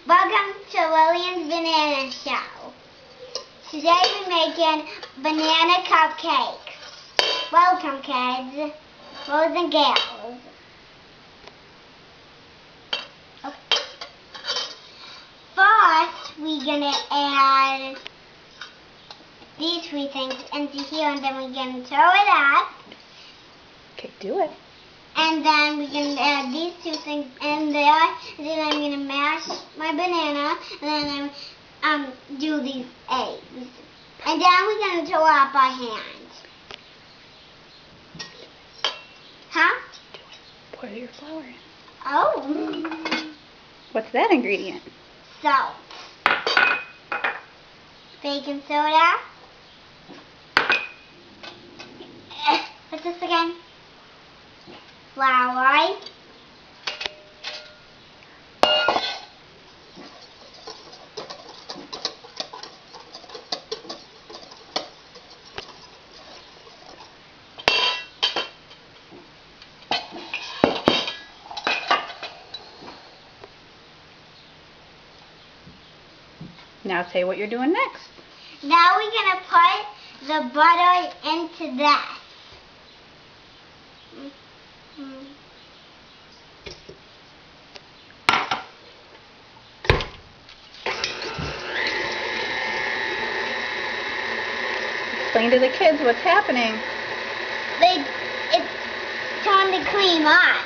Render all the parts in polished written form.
Welcome to Lillian's Banana Show. Today we're making banana cupcakes. Welcome, kids, boys and girls. Okay. First, we're gonna add these three things into here, and then we're gonna throw it up. Okay, do it. And then we're going to add these two things in there. And then I'm going to mash my banana. And then I'm do these eggs. And then we're going to throw up our hands. Huh? Pour your flour in. Oh. What's that ingredient? Salt. Baking soda. What's this again? Flour. Now say what you're doing next. Now we're going to put the butter into that. Explain to the kids what's happening. It's time to cream up.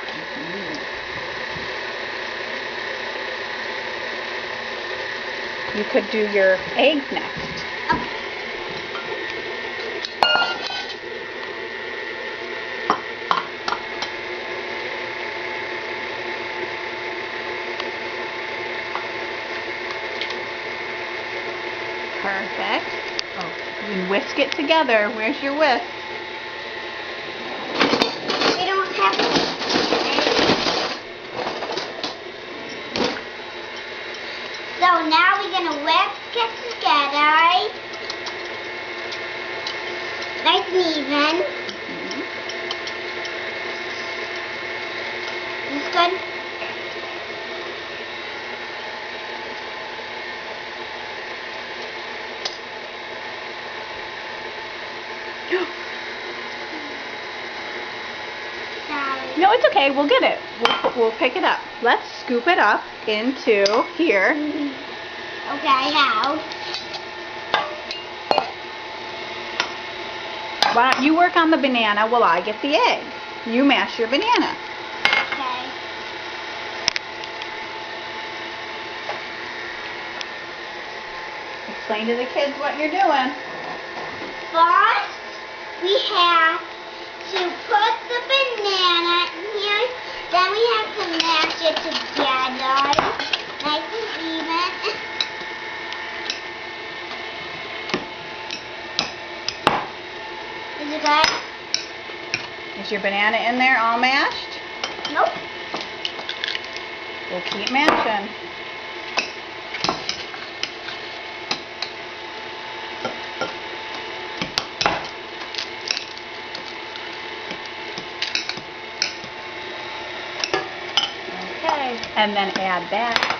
You could do your eggs next. Okay. Perfect. Oh, you can whisk it together. Where's your whisk? We don't have to. So now we're going to whisk it together. Nice and even. Is this good? Sorry. No, it's okay. We'll get it. We'll pick it up. Let's scoop it up into here. Okay, how? Why don't you work on the banana while I get the egg? You mash your banana. Okay. Explain to the kids what you're doing. First, we have to put the banana in here. Then we have to mash it together. Nice and even. Is it good? Is your banana in there all mashed? Nope. We'll keep mashing. Okay, and then add that